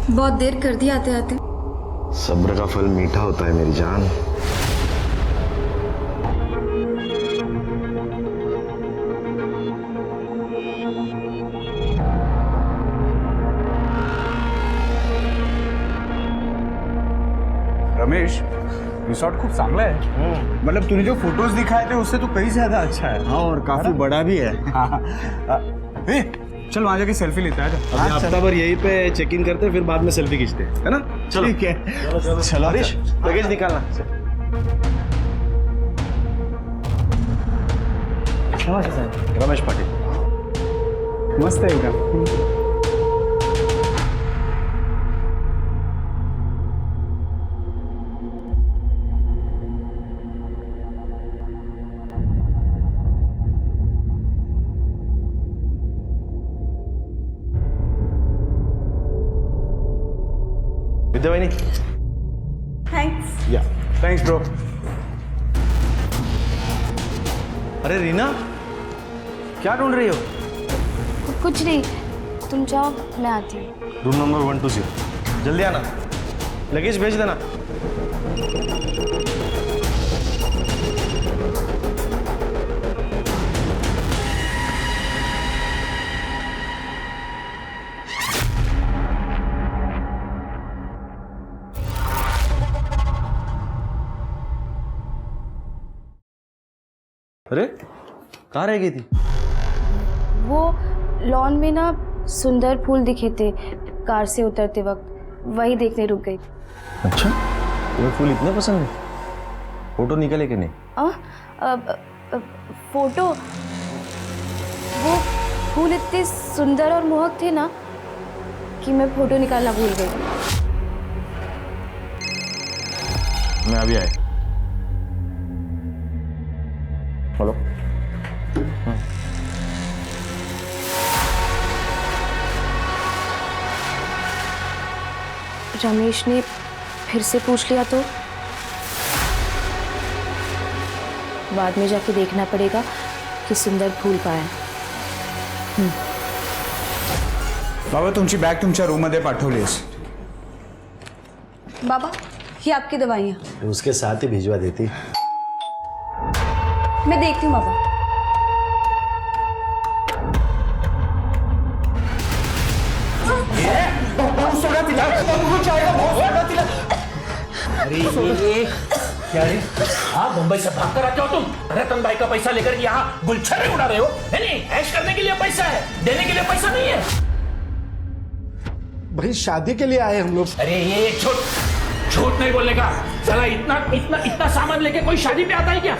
बहुत देर कर दी आते आते। सब्र का फल मीठा होता है मेरी जान। रमेश, रिसॉर्ट खूप चांगला है। मतलब तूने जो फोटोज दिखाए थे उससे तो कहीं ज्यादा अच्छा है। हाँ, और काफी बड़ा भी है। ए, चल वहां जाके सेल्फी लेते हैं। अभी हफ्ता भर यहीं पे चेक इन करते फिर बाद में सेल्फी खींचते है ना। चलो ठीक है, चलो हरीश, लगेज निकालना। रमेश पाटिल। मस्त है एकदम। विद्यावाहिनी, थैंक्स। या थैंक्स ब्रो। अरे रीना, क्या ढूंढ रही हो? कुछ नहीं, तुम जाओ, मैं आती हूँ। Room number 120। जल्दी आना, लगेज भेज देना। अरे कहाँ रह गई थी? वो लॉन में ना सुंदर फूल दिखे थे कार से उतरते वक्त, वही देखने रुक गई। अच्छा, तुम्हें फूल इतने पसंद है? फोटो निकाले कि नहीं? फोटो, वो फूल इतने सुंदर और मोहक थे ना कि मैं फोटो निकालना भूल गई। मैं अभी आया। हेलो। रमेश ने फिर से पूछ लिया तो बाद में जाके देखना पड़ेगा कि सुंदर फूल पाया। बाबा, तुमची बॅग तुमच्या रूम मध्ये पाठवलीस। बाबा, ये आपकी दवाइयाँ। उसके साथ ही भिजवा देती। मैं देखती हूँ बाबा। अरे ये क्या रे? हाँ, मुंबई से भाग कर आते हो तुम? रतन भाई का पैसा लेकर यहाँ गुलछर्रे उड़ा रहे हो? नहीं, ऐश करने के लिए पैसा है, देने के लिए पैसा नहीं है। भाई शादी के लिए आए हम लोग। अरे ये झूठ नहीं बोलने का। चला, इतना इतना इतना सामान लेके कोई शादी पे आता है क्या?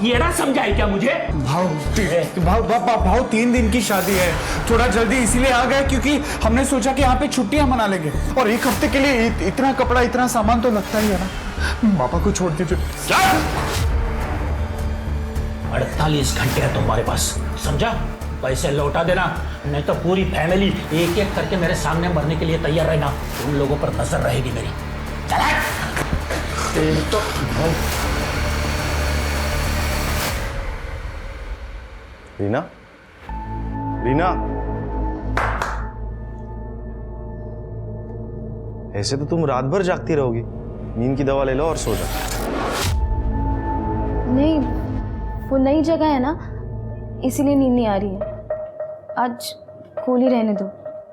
येड़ा समझा है क्या मुझे? भाव 3 दिन की शादी है। थोड़ा जल्दी इसीलिए आ गए क्योंकि हमने सोचा कि यहाँ पे छुट्टियां मना लेंगे, और एक हफ्ते के लिए इतना कपड़ा इतना सामान तो लगता ही है ना। पापा को छोड़ दीजिए। 48 घंटे है तुम्हारे पास, समझा? पैसे लौटा देना, नहीं तो पूरी फैमिली एक एक करके मेरे सामने मरने के लिए तैयार रहना। तुम लोगों पर नजर रहेगी मेरी। चला। तो रीना, रीना, ऐसे तो तुम रात भर जागती रहोगी। नींद की दवा ले लो और सो जाओ। नहीं, वो नई जगह है ना, इसीलिए नींद नहीं आ रही है। आज खोली रहने दो।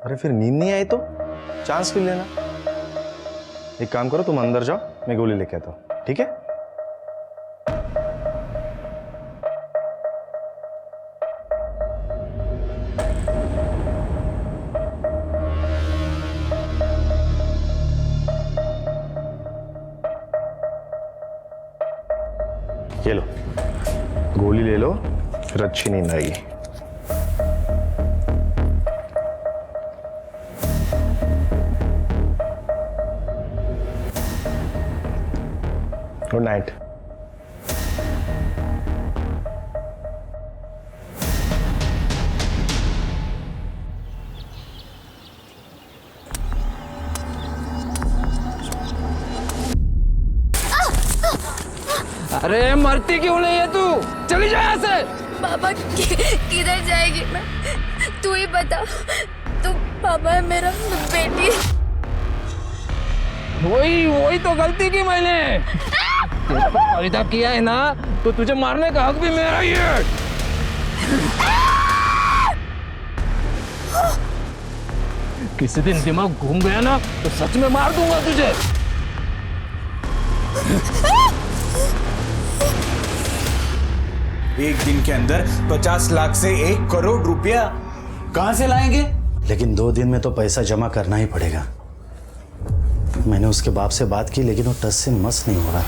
अरे फिर नींद नहीं आई तो चांस भी लेना। एक काम करो, तुम अंदर जाओ, मैं गोली लेके आता हूँ, ठीक है? ये लो, गोली ले लो, फिर अच्छी नींद आएगी। Good night. अरे मरती क्यों नहीं है तू? चली जा यहाँ से। पापा किधर जाएगी मैं? तू ही बता। तू पापा है मेरा बेटी। वही वही तो गलती की मैंने। तेरे को पैदा किया है ना, तो तुझे मारने का हक भी मेरा ही है। किसी दिन दिमाग घूम गया ना, तो सच में मार दूंगा तुझे। एक दिन के अंदर 50 लाख से 1 करोड़ रुपया कहां से लाएंगे? लेकिन 2 दिन में तो पैसा जमा करना ही पड़ेगा। मैंने उसके बाप से बात की, लेकिन वो टस से मस नहीं हो रहा।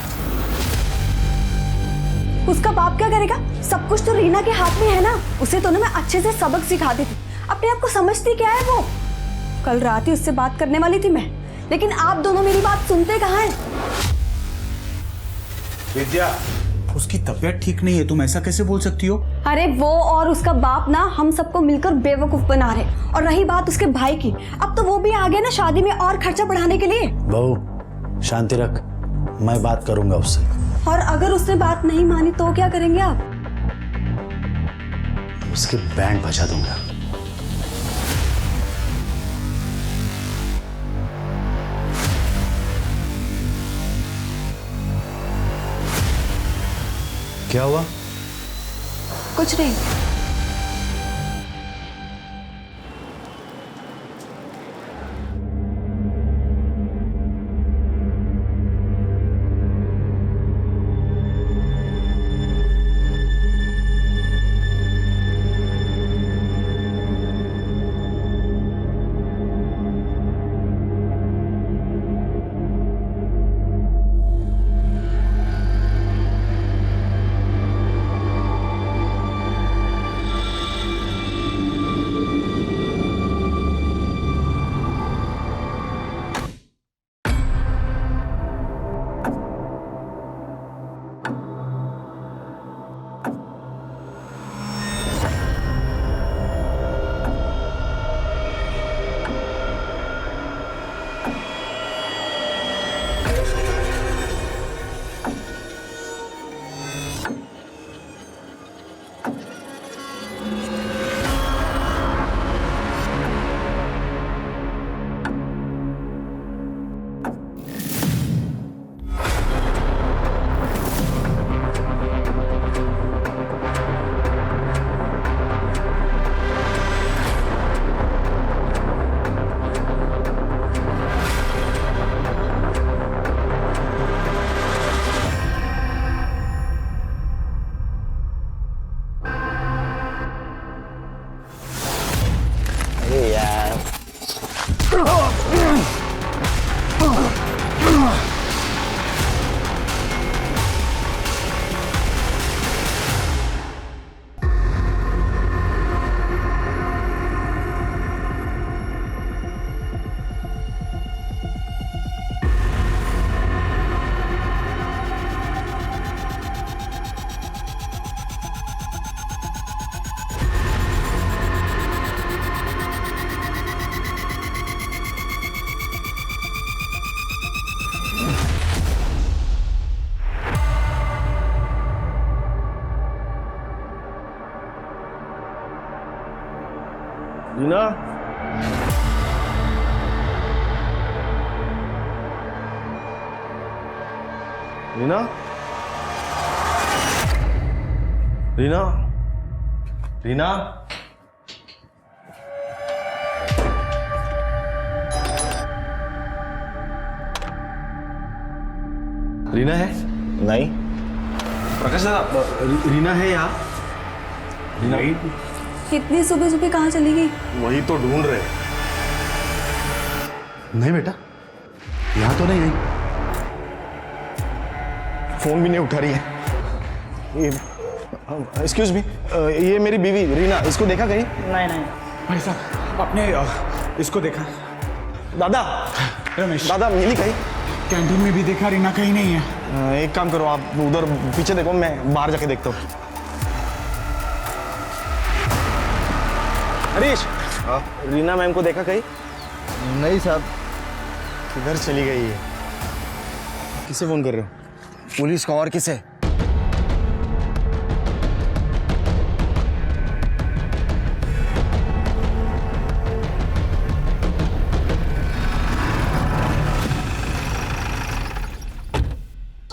उसका बाप क्या करेगा? सब कुछ तो रीना के हाथ में है ना। उसे तो ना मैं अच्छे से सबक सिखाती थी। अपने आप को समझती क्या है वो? कल रात ही उससे बात करने वाली थी मैं, लेकिन आप दोनों मेरी बात सुनते कहाँ हैं? विद्या, उसकी तबीयत ठीक नहीं है, तुम ऐसा कैसे बोल सकती हो? अरे वो और उसका बाप ना हम सबको मिलकर बेवकूफ बना रहे। और रही बात उसके भाई की, अब तो वो भी आ गया ना शादी में और खर्चा बढ़ाने के लिए। बहू शांति रख, मैं बात करूंगा उससे। और अगर उसने बात नहीं मानी तो क्या करेंगे आप? उसके बैंड बजा दूंगा। क्या हुआ? कुछ नहीं। रीना, रीना, रीना, रीना, रीना है? नहीं। प्रकाश दादा, रीना है यहाँ? रीना इतनी सुबह सुबह कहाँ चली गई? वही तो ढूंढ रहे। नहीं बेटा, यहाँ तो नहीं आई। फोन भी नहीं उठा रही है। एक्सक्यूज मी, ये मेरी बीवी रीना, इसको देखा कहीं? नहीं नहीं भाई साहब, आपने इसको देखा? दादा, रमेश, दादा मिली कहीं? कैंटीन में भी देखा, रीना कहीं नहीं है। एक काम करो, आप उधर पीछे देखो, मैं बाहर जाके देखता हूँ। हरीश, रीना मैम को देखा कहीं? नहीं साहब। किधर चली गई है? किसे फोन कर रहे हो? पुलिस को और किसे?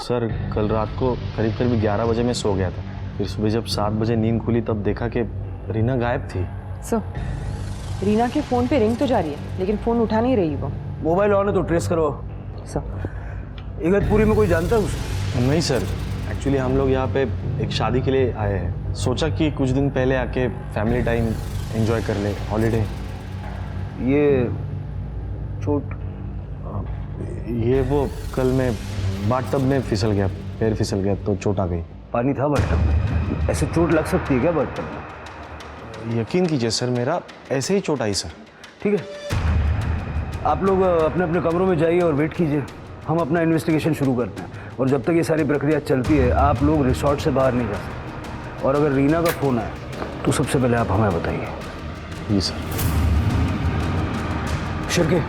सर कल रात को करीब करीब 11 बजे मैं सो गया था। फिर सुबह जब 7 बजे नींद खुली तब देखा कि रीना गायब थी। सो रीना के फ़ोन पे रिंग तो जा रही है लेकिन फ़ोन उठा नहीं रही वो। मोबाइल ऑन है तो ट्रेस करो। सर इगतपुरी में कोई जानता है उसे? नहीं सर, एक्चुअली हम लोग यहाँ पे एक शादी के लिए आए हैं। सोचा कि कुछ दिन पहले आके फैमिली टाइम एंजॉय कर ले, हॉलीडे। ये चोट? ये वो कल मैं बाथटब में फिसल गया, पैर फिसल गया तो चोट आ गई। पानी था बाथटब में? ऐसे चोट लग सकती है क्या बाथटब में? यकीन कीजिए सर, मेरा ऐसे ही चोट आई सर। ठीक है, आप लोग अपने अपने कमरों में जाइए और वेट कीजिए। हम अपना इन्वेस्टिगेशन शुरू करते हैं और जब तक ये सारी प्रक्रिया चलती है आप लोग रिसोर्ट से बाहर नहीं जा सकते। और अगर रीना का फ़ोन आए तो सबसे पहले आप हमें बताइए। जी सर। शिरके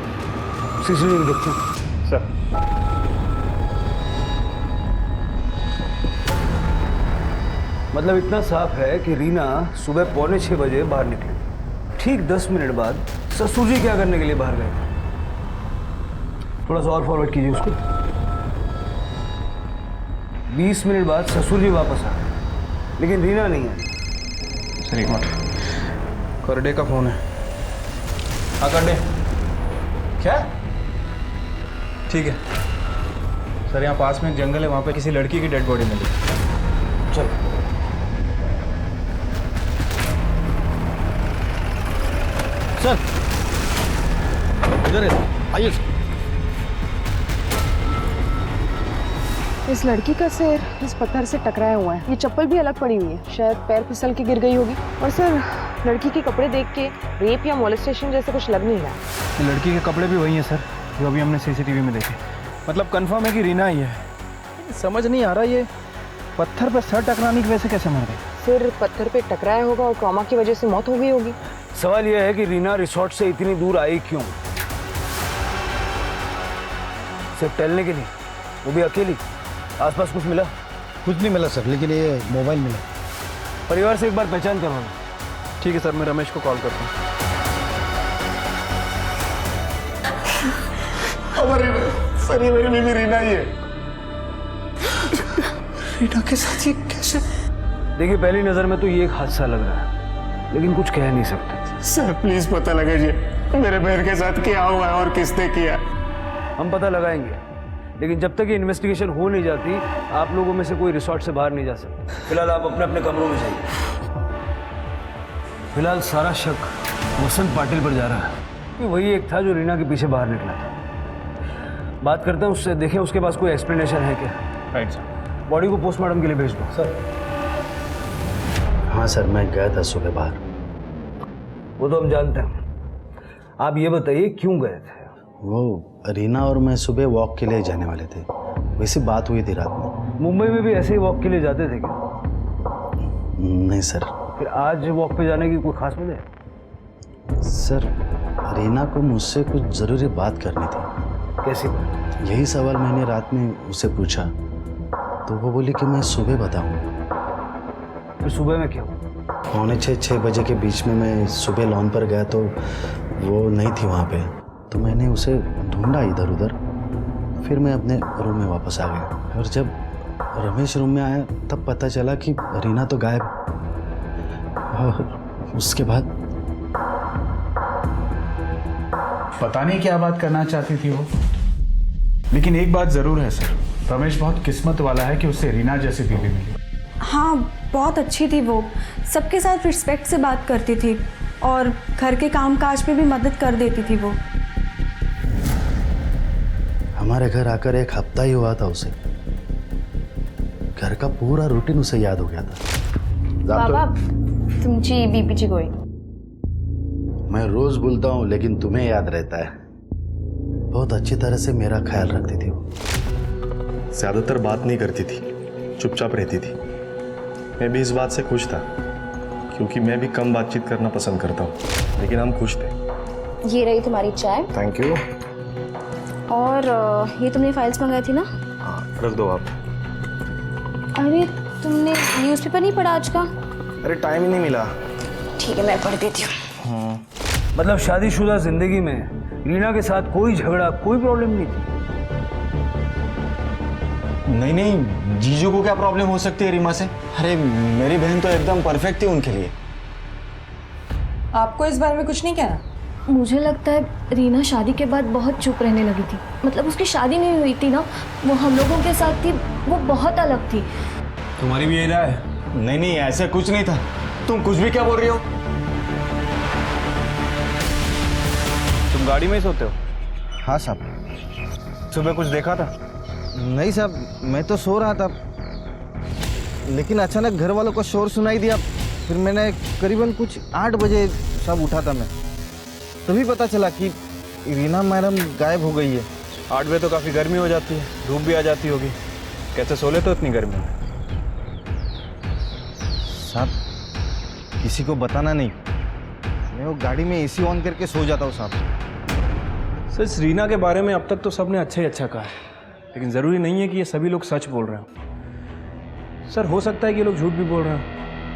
सीसीटीवी देखते हैं। सर मतलब इतना साफ है कि रीना सुबह 5:45 बजे बाहर निकली। ठीक 10 मिनट बाद ससुर जी क्या करने के लिए बाहर गए? थोड़ा सा और फॉरवर्ड कीजिए उसको। 20 मिनट बाद ससुर जी वापस आ गए लेकिन रीना नहीं है। सर एक मिनट, करडे का फोन है। हाँ करडे, क्या? ठीक है सर, यहाँ पास में एक जंगल है, वहाँ पे किसी लड़की की डेड बॉडी मिली। चलो सर इधर आइए। इस लड़की का सिर इस पत्थर से टकराया हुआ है। ये चप्पल भी अलग पड़ी हुई है, शायद पैर फिसल के गिर गई होगी। और सर लड़की के कपड़े देख के रेप या मोलेस्टेशन जैसे कुछ लग नहीं रहा। लड़की के कपड़े भी वही हैं सर जो अभी हमने सीसीटीवी में देखे। मतलब कंफर्म है कि रीना ही है। समझ नहीं आ रहा ये पत्थर पर सर टकराने की वजह से कैसे मर गई। सिर पत्थर पे टकराया होगा और ट्रॉमा की वजह से मौत हो गई होगी। सवाल यह है कि रीना रिसोर्ट से इतनी दूर आई क्यों? सिर्फ टहलने के लिए, वो भी अकेली? आसपास कुछ मिला? कुछ नहीं मिला सर, लेकिन ये मोबाइल मिला। परिवार से एक बार पहचान करवाना। ठीक है सर, मैं रमेश को कॉल करता हूँ। सर ये मेरी बीवी रीना ही है। रीना के साथ ये कैसे? देखिए पहली नजर में तो ये एक हादसा लग रहा है लेकिन कुछ कह नहीं सकते। सर प्लीज पता लगाइए मेरे बहन के साथ क्या हुआ है और किसने किया। हम पता लगाएंगे लेकिन जब तक ये इन्वेस्टिगेशन हो नहीं जाती आप लोगों में से कोई रिसोर्ट से बाहर नहीं जा सकता। फिलहाल आप अपने अपने कमरों में जाइए। फिलहाल सारा शक वसंत पाटिल पर जा रहा है कि वही एक था जो रीना के पीछे बाहर निकला था। बात करते हैं उससे, देखें उसके पास कोई एक्सप्लेनेशन है क्या। Right sir. बॉडी को पोस्टमार्टम के लिए भेज दो। सर हाँ सर, मैं गया था सुबह बाहर। वो तो हम जानते हैं, आप ये बताइए क्यों गए थे? वो रीना और मैं सुबह वॉक के लिए जाने वाले थे, वैसी बात हुई थी रात में। मुंबई में भी ऐसे ही वॉक के लिए जाते थे क्या? नहीं सर। फिर आज वॉक पे जाने की कोई खास वजह है? सर रीना को मुझसे कुछ ज़रूरी बात करनी थी। कैसी बात? यही सवाल मैंने रात में उससे पूछा तो वो बोली कि मैं सुबह बताऊंगी। फिर सुबह में क्या हुआ? 5:45-6 बजे के बीच में मैं सुबह लॉन पर गया तो वो नहीं थी वहाँ पे, तो मैंने उसे ढूंढा इधर उधर। फिर मैं अपने रूम में वापस आ गया और जब रमेश रूम में आया तब पता चला कि रीना तो गायब। और उसके बाद पता नहीं क्या बात करना चाहती थी वो, लेकिन एक बात जरूर है सर, रमेश बहुत किस्मत वाला है कि उससे रीना जैसी बीवी मिली। हाँ बहुत अच्छी थी वो, सबके साथ रिस्पेक्ट से बात करती थी और घर के काम काज में भी मदद कर देती थी वो। हमारे घर आकर 1 हफ्ता ही हुआ था उसे, घर का पूरा रूटीन उसे याद हो गया था। बाबा तुमची बीपीची गोळी। मैं रोज बोलता हूँ लेकिन तुम्हें याद रहता है। बहुत अच्छी तरह से मेरा ख्याल रखती थी वो। ज़्यादातर बात नहीं करती थी, चुपचाप रहती थी। मैं भी इस बात से खुश था क्योंकि मैं भी कम बातचीत करना पसंद करता हूँ, लेकिन हम खुश थे। ये रही तुम्हारी चाय। Thank you. और ये तुमने फाइल्स मंगाई थी ना? हाँ रख दो आप। अरे तुमने न्यूज़पेपर नहीं पढ़ा आज का? अरे टाइम ही नहीं मिला। ठीक है मैं पढ़ देती हूँ। मतलब शादीशुदा जिंदगी में रीना के साथ कोई झगड़ा, कोई प्रॉब्लम नहीं थी? नहीं नहीं, जीजू को क्या प्रॉब्लम हो सकती है रीमा से? अरे मेरी बहन तो एकदम परफेक्ट थी उनके लिए। आपको इस बारे में कुछ नहीं कहना? मुझे लगता है रीना शादी के बाद बहुत चुप रहने लगी थी। मतलब उसकी शादी नहीं हुई थी ना, वो हम लोगों के साथ थी, वो बहुत अलग थी। तुम्हारी भी यही राय है? नहीं नहीं, ऐसा कुछ नहीं था। तुम कुछ भी क्या बोल रही हो? तुम गाड़ी में ही सोते हो? हाँ साहब। सुबह कुछ देखा था? नहीं साहब, मैं तो सो रहा था, लेकिन अचानक घर वालों को शोर सुनाई दिया। फिर मैंने करीबन कुछ 8 बजे सब उठा था मैं, तभी पता चला कि रीना मैडम गायब हो गई है। 8 बजे तो काफ़ी गर्मी हो जाती है, धूप भी आ जाती होगी। कैसे सो लेते हो इतनी गर्मी में? साहब किसी को बताना नहीं, मैं वो गाड़ी में एसी ऑन करके सो जाता हूँ साहब। सर, इस रीना के बारे में अब तक तो सबने अच्छा ही अच्छा कहा है, लेकिन ज़रूरी नहीं है कि ये सभी लोग सच बोल रहे हो। सर, हो सकता है कि ये लोग झूठ भी बोल रहे हो।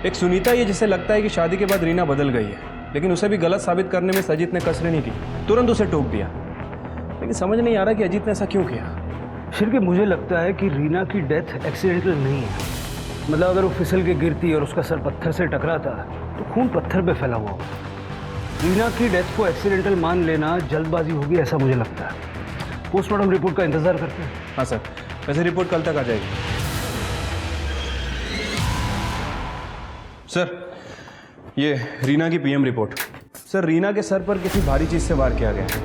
एक सुनीता ये जिसे लगता है कि शादी के बाद रीना बदल गई है, लेकिन उसे भी गलत साबित करने में सजीत ने कसर नहीं की, तुरंत उसे टोक दिया। लेकिन समझ नहीं आ रहा कि अजीत ने ऐसा क्यों किया। फिर के मुझे लगता है कि रीना की डेथ एक्सीडेंटल नहीं है। मतलब अगर वो फिसल के गिरती और उसका सर पत्थर से टकराता तो खून पत्थर पे फैला हुआ होगा। रीना की डेथ को एक्सीडेंटल मान लेना जल्दबाजी होगी, ऐसा मुझे लगता है। पोस्टमार्टम रिपोर्ट का इंतजार करते हैं। हाँ सर, वैसे रिपोर्ट कल तक आ जाएगी। सर, ये रीना की पीएम रिपोर्ट। सर, रीना के सर पर किसी भारी चीज से वार किया गया है,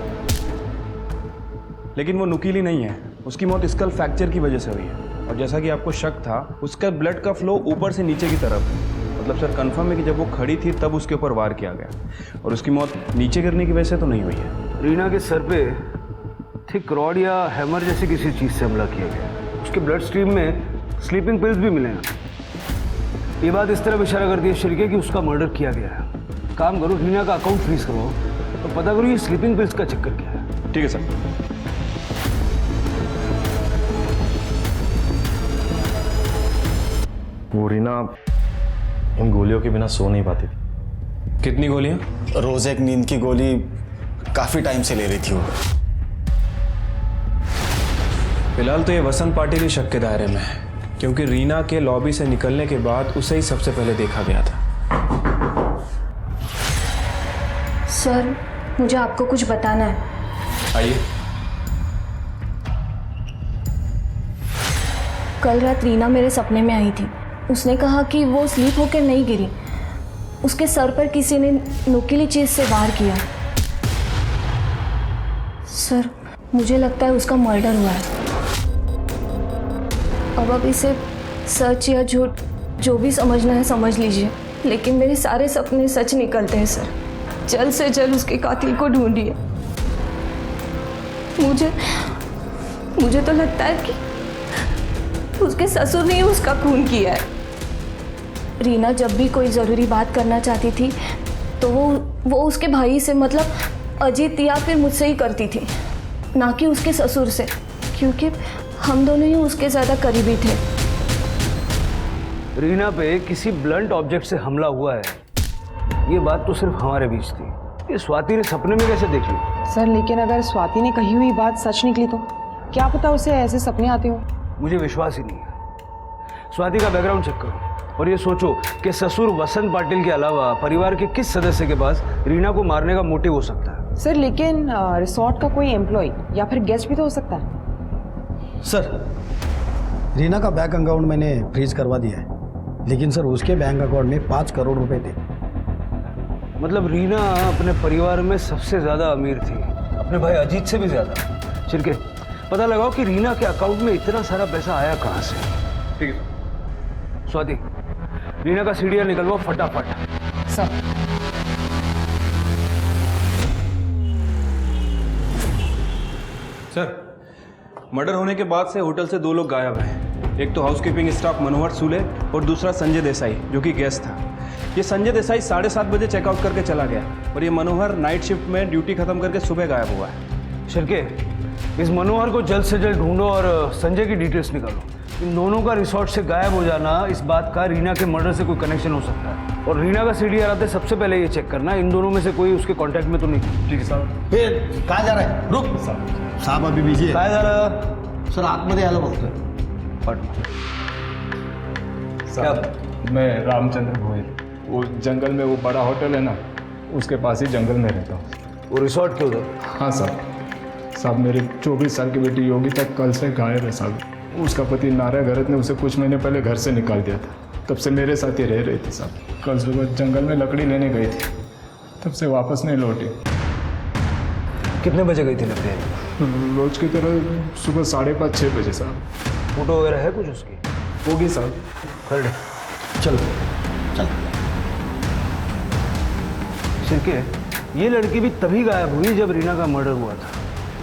लेकिन वो नुकीली नहीं है। उसकी मौत स्कल फ्रैक्चर की वजह से हुई है, और जैसा कि आपको शक था, उसका ब्लड का फ्लो ऊपर से नीचे की तरफ है। मतलब सर, कंफर्म है कि जब वो खड़ी थी तब उसके ऊपर वार किया गया, और उसकी मौत नीचे गिरने की वजह से तो नहीं हुई है। रीना के सर पे थिक रॉड या हैमर जैसी किसी चीज़ से हमला किया गया। उसके ब्लड स्ट्रीम में स्लीपिंग पिल्स भी मिले हैं। ये बात इस तरफ इशारा करती है शिरके कि उसका मर्डर किया गया है। काम करो, रीना का अकाउंट फ्रीज करो तो पता करो ये स्लीपिंग पिल्स का चक्कर क्या है। ठीक है सर। वो रीना इन गोलियों के बिना सो नहीं पाती थी। कितनी गोलियां? रोज एक नींद की गोली काफी टाइम से ले रही थी वो। फिलहाल तो ये वसंत पाटिल ही शक के दायरे में है, क्योंकि रीना के लॉबी से निकलने के बाद उसे ही सबसे पहले देखा गया था। सर, मुझे आपको कुछ बताना है। आइए। कल रात रीना मेरे सपने में आई थी। उसने कहा कि वो स्लीप होकर नहीं गिरी, उसके सर पर किसी ने नुकीली चीज से वार किया। सर, मुझे लगता है उसका मर्डर हुआ है। अब इसे सच या झूठ जो भी समझना है समझ लीजिए, लेकिन मेरे सारे सपने सच निकलते हैं सर। जल्द से जल्द उसके कातिल को ढूंढिए। मुझे तो लगता है कि उसके ससुर ने ही उसका खून किया है। रीना जब भी कोई ज़रूरी बात करना चाहती थी तो वो उसके भाई से, मतलब अजीत या फिर मुझसे ही करती थी, ना कि उसके ससुर से, क्योंकि हम दोनों ही उसके ज़्यादा करीबी थे। रीना पे किसी ब्लंट ऑब्जेक्ट से हमला हुआ है, ये बात तो सिर्फ हमारे बीच थी। ये स्वाति ने सपने में कैसे देख ली? सर, लेकिन अगर स्वाति ने कही हुई बात सच निकली तो क्या पता उसे ऐसे सपने आते हो। मुझे विश्वास ही नहीं है। स्वाति का बैकग्राउंड चेक करो और ये सोचो कि ससुर वसंत पाटिल के अलावा परिवार के किस सदस्य के पास रीना को मारने का मोटिव हो सकता है। सर, लेकिन रिसोर्ट का कोई एम्प्लॉय या फिर गेस्ट भी तो हो सकता है। सर, रीना का बैंक अकाउंट मैंने फ्रीज करवा दिया है, लेकिन सर उसके बैंक अकाउंट में 5 करोड़ रुपए थे। मतलब रीना अपने परिवार में सबसे ज़्यादा अमीर थी, अपने भाई अजीत से भी ज़्यादा। शिरके, पता लगाओ कि रीना के अकाउंट में इतना सारा पैसा आया कहाँ से। ठीक है। स्वाति, रीना का सीडीआर निकलवाओ फटाफट। सर, सर, मर्डर होने के बाद से होटल से 2 लोग गायब हैं। एक तो हाउसकीपिंग स्टाफ मनोहर सूले और दूसरा संजय देसाई, जो कि गेस्ट था। ये संजय देसाई 7:30 बजे चेकआउट करके चला गया, और ये मनोहर नाइट शिफ्ट में ड्यूटी खत्म करके सुबह गायब हुआ है। शिरके, इस मनोहर को जल्द से जल्द ढूंढो और संजय की डिटेल्स निकालो। इन दोनों का रिसोर्ट से गायब हो जाना इस बात का रीना के मर्डर से कोई कनेक्शन हो सकता है, और रीना का सीडीआर आते सबसे पहले ये चेक करना इन दोनों में से कोई उसके कांटेक्ट में तो नहीं। ठीक है साहब। कहाँ जा रहा है? रुक साहब, अभी बिजी आहे. काय झालं? सर आतमध्ये आलं बघतोय. साहब मैं रामचंद्र गोयल, वो जंगल में वो बड़ा होटल है ना, उसके पास ही जंगल में रहता हूँ। वो रिसोर्ट के उधर? हाँ साहब मेरी 24 साल की बेटी योगी तक कल से गायब है साहब। उसका पति नारायण गरत ने उसे कुछ महीने पहले घर से निकाल दिया था, तब से मेरे साथ ही रह रही थी साहब। कल सुबह जंगल में लकड़ी लेने गई थी, तब से वापस नहीं लौटी। कितने बजे गई थी लकड़ी? रोज की तरह सुबह 5:30-6 बजे साहब। फोटो वगैरह है कुछ उसकी? होगी साहब। खड़े चलो चल। सिरके, ये लड़की भी तभी गायब हुई जब रीना का मर्डर हुआ था।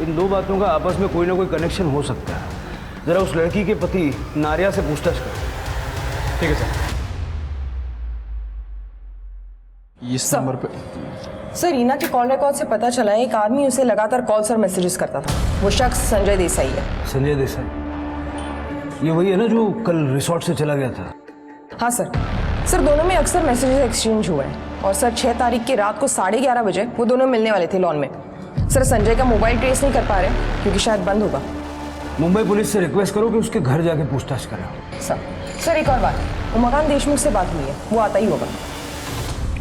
इन दो बातों का आपस में कोई ना कोई कनेक्शन हो सकता है। जरा उस लड़की के पति नारिया से पूछताछ करो। ठीक है सर। इस नंबर पे सर रीना के कॉल रिकॉर्ड से पता चला है एक आदमी उसे लगातार कॉल्स और मैसेजेस करता था। वो शख्स संजय देसाई है। संजय देसाई? ये वही है ना जो कल रिसोर्ट से चला गया था? हाँ सर दोनों में अक्सर मैसेजेस एक्सचेंज हुए हैं और सर 6 तारीख की रात को 11:30 बजे वो दोनों मिलने वाले थे लॉन में। सर संजय का मोबाइल ट्रेस नहीं कर पा रहे क्योंकि शायद बंद होगा। मुंबई पुलिस से रिक्वेस्ट करो कि उसके घर जाके पूछताछ करें। सर एक और बात, वो मकान देशमुख से बात हुई है, वो आता ही होगा।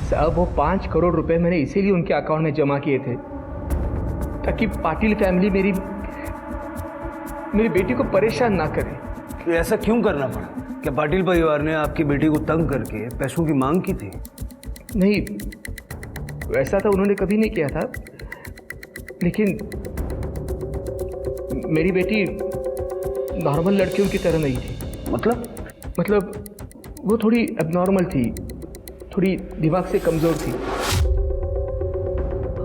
साहब वो 5 करोड़ रुपए मैंने इसीलिए उनके अकाउंट में जमा किए थे ताकि पाटिल फैमिली मेरी बेटी को परेशान ना करे। ये ऐसा क्यों करना पड़ा? क्या पाटिल परिवार ने आपकी बेटी को तंग करके पैसों की मांग की थी? नहीं, वैसा तो उन्होंने कभी नहीं किया था, लेकिन मेरी बेटी नॉर्मल लड़कियों की तरह नहीं थी। मतलब वो थोड़ी एबनॉर्मल थी, थोड़ी दिमाग से कमज़ोर थी।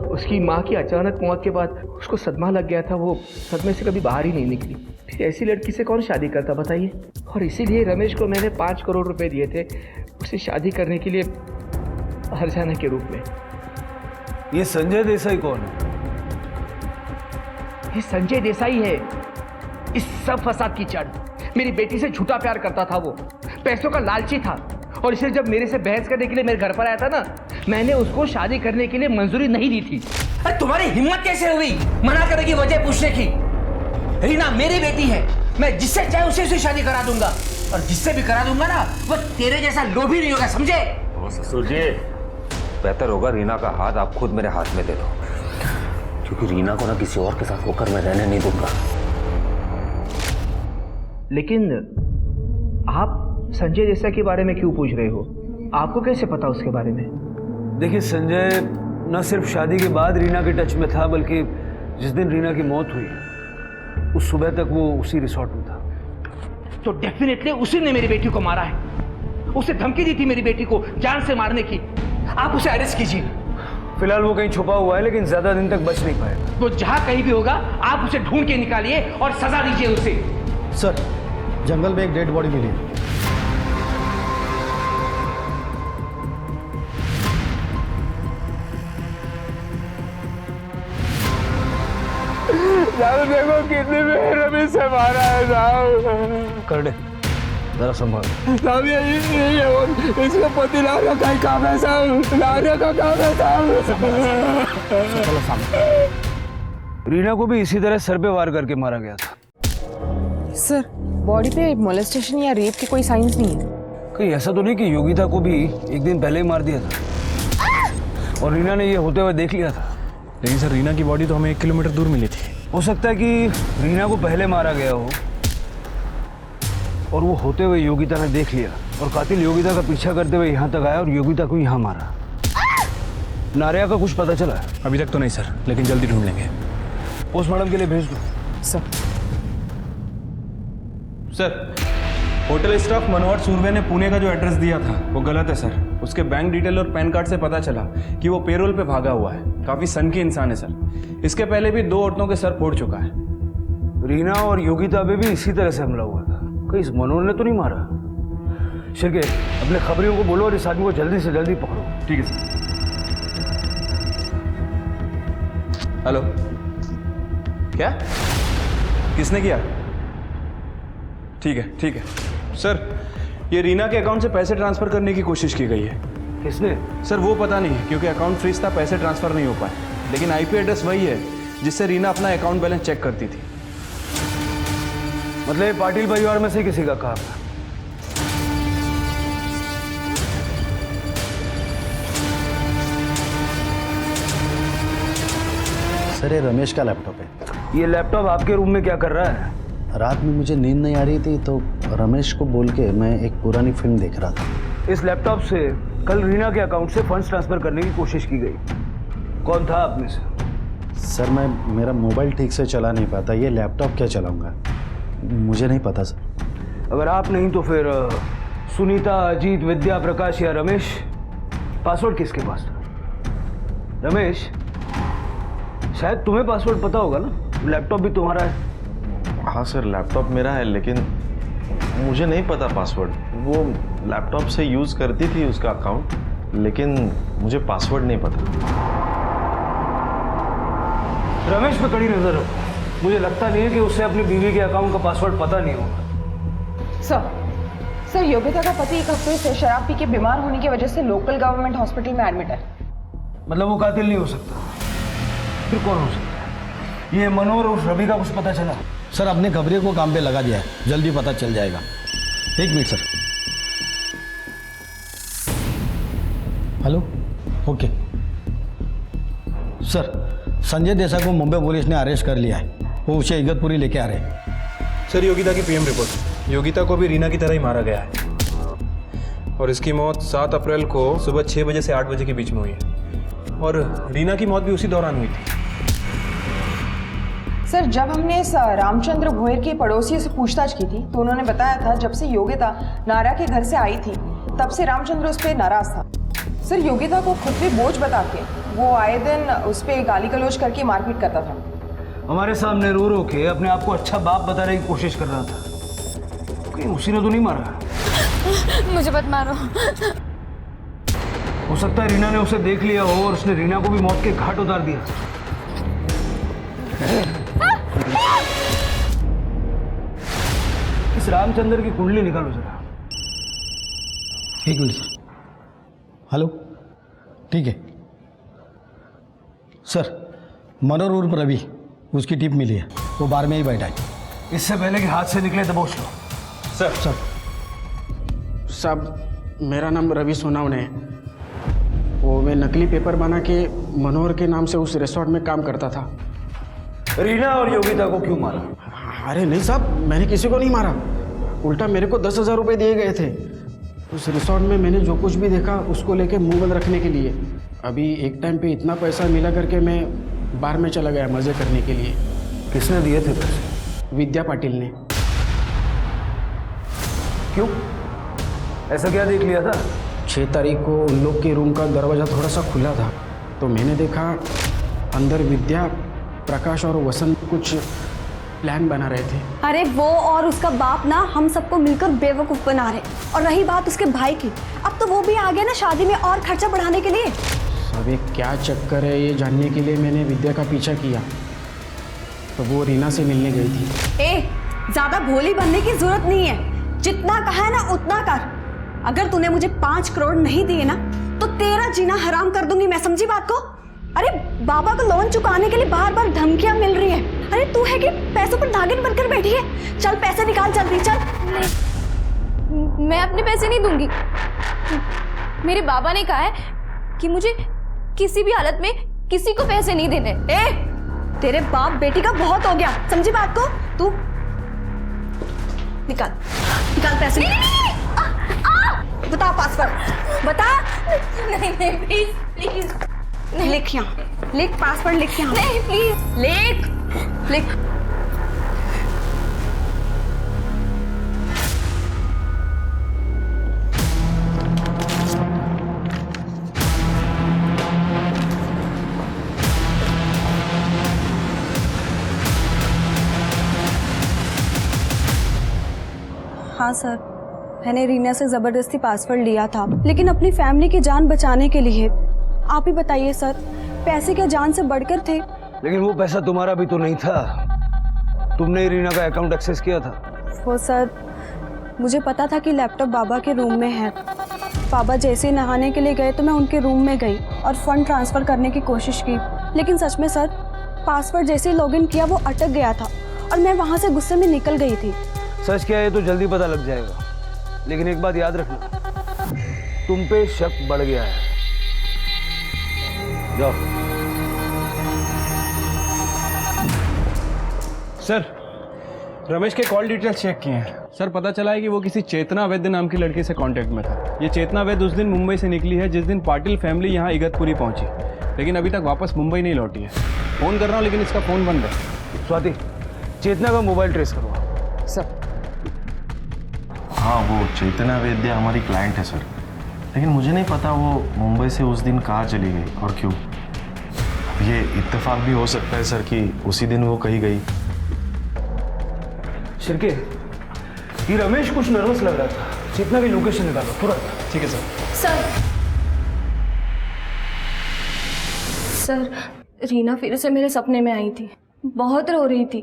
उसकी माँ की अचानक मौत के बाद उसको सदमा लग गया था। वो सदमे से कभी बाहर ही नहीं निकली। फिर ऐसी लड़की से कौन शादी करता बताइए? और इसीलिए रमेश को मैंने 5 करोड़ रुपए दिए थे उसे शादी करने के लिए हर्जाना के रूप में। ये संजय देसाई कौन है? ये संजय देसाई है इस सब फसाद की जड़। मेरी बेटी से झूठा प्यार करता था, वो पैसों का लालची था और इसलिए जब मेरे से बहस करने के लिए मेरे घर पर आया था ना, मैंने उसको शादी करने के लिए मंजूरी नहीं दी थी। अरे तुम्हारी हिम्मत कैसे हुई मना करने की वजह पूछने की? रीना मेरी बेटी है, मैं जिससे चाहे उसे से शादी करा दूंगा और जिससे भी करा दूंगा ना वो तेरे जैसा लोभी नहीं होगा, समझे? ससुर जी, बेहतर होगा रीना का हाथ आप खुद मेरे हाथ में दे दो, क्योंकि रीना को ना किसी और के साथ होकर मैं रहने नहीं दूंगा। लेकिन आप संजय देसाई के बारे में क्यों पूछ रहे हो? आपको कैसे पता उसके बारे में? देखिए संजय न सिर्फ शादी के बाद रीना के टच में था, बल्कि जिस दिन रीना की मौत हुई उस सुबह तक वो उसी रिसोर्ट में था। तो डेफिनेटली उसी ने मेरी बेटी को मारा है। उसे धमकी दी थी मेरी बेटी को जान से मारने की। आप उसे अरेस्ट कीजिए। फिलहाल वो कहीं छुपा हुआ है, लेकिन ज्यादा दिन तक बच नहीं पाएगा। तो जहां कहीं भी होगा आप उसे ढूंढ के निकालिए और सजा दीजिए उसे। सर जंगल में एक डेड बॉडी मिली है। साहब देखो कितने बेरहमी से मारा है साहब। कर दे जरा संभाल। साहब ये इसका पति लाने का काम है साहब, लाने का काम है साहब। चलो सामने। रीना को भी इसी तरह सर पे वार करके मारा गया था। सर बॉडी पे मोलेस्टेशन या रेप के कोई साइंस नहीं है? कहीं ऐसा तो नहीं कि योगिता को भी एक दिन पहले ही मार दिया था और रीना ने ये होते हुए देख लिया था? लेकिन सर रीना की बॉडी तो हमें 1 किलोमीटर दूर मिली थी। हो सकता है कि रीना को पहले मारा गया हो और वो होते हुए योगिता ने देख लिया और कातिल योगिता का पीछा करते हुए यहाँ तक आया और योगिता को यहाँ मारा। नारिया का कुछ पता चला? अभी तक तो नहीं सर, लेकिन जल्दी ढूंढ लेंगे। पोस्टमार्टम के लिए भेज दो। सर होटल स्टाफ मनोहर सूर्वे ने पुणे का जो एड्रेस दिया था वो गलत है सर। उसके बैंक डिटेल और पैन कार्ड से पता चला कि वो पेरोल पे भागा हुआ है। काफी सनकी इंसान है सर। इसके पहले भी 2 औरतों के सर फोड़ चुका है। रीना और योगिता पे भी इसी तरह से हमला हुआ था। कहीं इस मनोहर ने तो नहीं मारा? शिरके अपने खबरियों को बोलो और इस आदमी को जल्दी से जल्दी पकड़ो। ठीक है सर। हेलो, क्या किसने किया? ठीक है सर। ये रीना के अकाउंट से पैसे ट्रांसफर करने की कोशिश की गई है। किसने? सर वो पता नहीं, क्योंकि अकाउंट फ्रीज था, पैसे ट्रांसफर नहीं हो पाए। लेकिन आईपी एड्रेस वही है जिससे रीना अपना अकाउंट बैलेंस चेक करती थी। मतलब ये पाटिल परिवार में से किसी का काम है? सर ये रमेश का लैपटॉप है। ये लैपटॉप आपके रूम में क्या कर रहा है? रात में मुझे नींद नहीं आ रही थी तो रमेश को बोल के मैं एक पुरानी फिल्म देख रहा था। इस लैपटॉप से कल रीना के अकाउंट से फंड्स ट्रांसफर करने की कोशिश की गई। कौन था आप में से? सर मेरा मोबाइल ठीक से चला नहीं पाता, ये लैपटॉप क्या चलाऊंगा मुझे नहीं पता सर। अगर आप नहीं तो फिर सुनीता, अजीत, विद्या, प्रकाश या रमेश। पासवर्ड किसके पास था? रमेश, शायद तुम्हें पासवर्ड पता होगा ना, लैपटॉप भी तुम्हारा है। हाँ सर, लैपटॉप मेरा है, लेकिन मुझे नहीं पता पासवर्ड। वो लैपटॉप से यूज़ करती थी उसका अकाउंट, लेकिन मुझे पासवर्ड नहीं पता। रमेश पे कड़ी नजर रखो। मुझे लगता नहीं है कि उसे अपनी बीवी के अकाउंट का पासवर्ड पता नहीं होगा। सर योगिता का पति 1 हफ्ते से शराब पी के बीमार होने की वजह से लोकल गवर्नमेंट हॉस्पिटल में एडमिट है। मतलब वो कातिल नहीं हो सकता, फिर कौन हो सकता है? ये मनोहर और रवि का कुछ पता चला? सर अपने खबरिए को काम पे लगा दिया है, जल्दी पता चल जाएगा। 1 minute sir. Hello, okay sir. Sanjay Desai को मुंबई पुलिस ने अरेस्ट कर लिया है, वो उसे इगतपुरी लेके आ रहे हैं। सर योगिता की पीएम रिपोर्ट। योगिता को भी रीना की तरह ही मारा गया है और इसकी मौत 7 अप्रैल को सुबह 6 बजे से 8 बजे के बीच में हुई है और रीना की मौत भी उसी दौरान हुई थी। सर जब हमने इस रामचंद्र भोयर के पड़ोसी से पूछताछ की थी तो उन्होंने बताया था जब से योगिता नारा के घर से आई थी तब से रामचंद्र उस पर नाराज था। सर योगिता को खुद पे बोझ बता के वो आए दिन उस पर गाली गलौज करके मारपीट करता था। हमारे सामने रो रो के अपने आप को अच्छा बाप बताने की कोशिश कर रहा था। कहीं उसी ने तो नहीं मारा? मुझे मत मारो। हो सकता है रीना ने उसे देख लिया हो और उसने रीना को भी मौत के घाट उतार दिया। इस रामचंद्र की कुंडली निकालो जरा। 1 मिनट सर। हेलो, ठीक है सर। मनोहर उर्फ रवि, उसकी टिप मिली है, वो बार में ही बैठा है। इससे पहले कि हाथ से निकले दबोच लो। सर साहब मेरा नाम रवि सोनावने है। वो मैं नकली पेपर बना के मनोहर के नाम से उस रिसोर्ट में काम करता था। रीना और योगिता को क्यों मारा? अरे नहीं साहब, मैंने किसी को नहीं मारा, उल्टा मेरे को 10,000 रुपये दिए गए थे। उस रिसोर्ट में मैंने जो कुछ भी देखा उसको लेके मुंह बंद रखने के लिए। अभी एक टाइम पे इतना पैसा मिला करके मैं बार में चला गया मज़े करने के लिए। किसने दिए थे पैसे? विद्या पाटिल ने। क्यों, ऐसा क्या देख लिया था? 6 तारीख को उन लोग के रूम का दरवाज़ा थोड़ा सा खुला था तो मैंने देखा अंदर विद्या, प्रकाश और वसंत कुछ प्लान बना रहे थे। अरे वो और उसका बाप ना हम सबको मिलकर बेवकूफ़ बना रहे। और रही बात उसके भाई की, अब तो वो भी आ गया ना शादी में और खर्चा बढ़ाने के लिए। सब एक क्या चक्कर है ये जानने के लिए मैंने विद्या का पीछा किया तो वो रीना से मिलने गई थी। ए, ज़्यादा भोली बनने की जरूरत नहीं है, जितना कहा है ना उतना कर। अगर तूने मुझे 5 करोड़ नहीं दिए ना तो तेरा जीना हराम कर दूंगी मैं, समझी बात को? अरे बाबा को लोन चुकाने के लिए बार बार धमकियां मिल रही है। अरे तू है कि पैसों पर नागिन बनकर बैठी है? चल पैसे निकाल जल्दी, चल। मैं अपने पैसे नहीं दूंगी। मेरे बाबा ने कहा है कि मुझे किसी भी हालत में किसी को पैसे नहीं देने। ए, तेरे बाप बेटी का बहुत हो गया, समझी बात को? तू निकाल निकाल पैसे। बता पासवर्ड, बता। नहीं नहीं प्लीज प्लीज। लिख यहाँ, लिख पासवर्ड, लिख यहाँ। नहीं प्लीज। लिख लिख। हाँ सर, मैंने रीना से ज़बरदस्ती पासवर्ड लिया था, लेकिन अपनी फैमिली की जान बचाने के लिए। आप ही बताइए सर, पैसे क्या जान से बढ़कर थे? लेकिन वो पैसा तुम्हारा भी तो नहीं था, तुमने ही रीना का अकाउंट एक्सेस किया था। वो सर, मुझे पता था कि लैपटॉप बाबा के रूम में है। बाबा जैसे ही नहाने के लिए गए तो मैं उनके रूम में गई और फंड ट्रांसफ़र करने की कोशिश की, लेकिन सच में सर, पासवर्ड जैसे ही लॉगिन किया वो अटक गया था और मैं वहाँ से गुस्से में निकल गई थी। सच क्या है तो जल्दी पता लग जाएगा, लेकिन एक बात याद रखना, तुम पे शक बढ़ गया है। जाओ। सर, रमेश के कॉल डिटेल्स चेक किए हैं सर। पता चला है कि वो किसी चेतना वैद्य नाम की लड़की से कांटेक्ट में था। ये चेतना वैद्य उस दिन मुंबई से निकली है जिस दिन पाटिल फैमिली यहाँ इगतपुरी पहुंची, लेकिन अभी तक वापस मुंबई नहीं लौटी है। फ़ोन कर रहा हूँ लेकिन इसका फ़ोन बंद है। स्वाति, चेतना का मोबाइल ट्रेस करो। सर हाँ, वो चेतना वैद्य हमारी क्लाइंट है सर, लेकिन मुझे नहीं पता वो मुंबई से उस दिन कहाँ चली गई और क्यों। ये इत्तेफाक भी हो सकता है सर कि उसी दिन वो कहीं गई। शिरके, ये रमेश कुछ नर्वस लग रहा था। चेतना की लोकेशन निकालो तुरंत। ठीक है सर। सर, रीना फिर से मेरे सपने में आई थी। बहुत रो रही थी।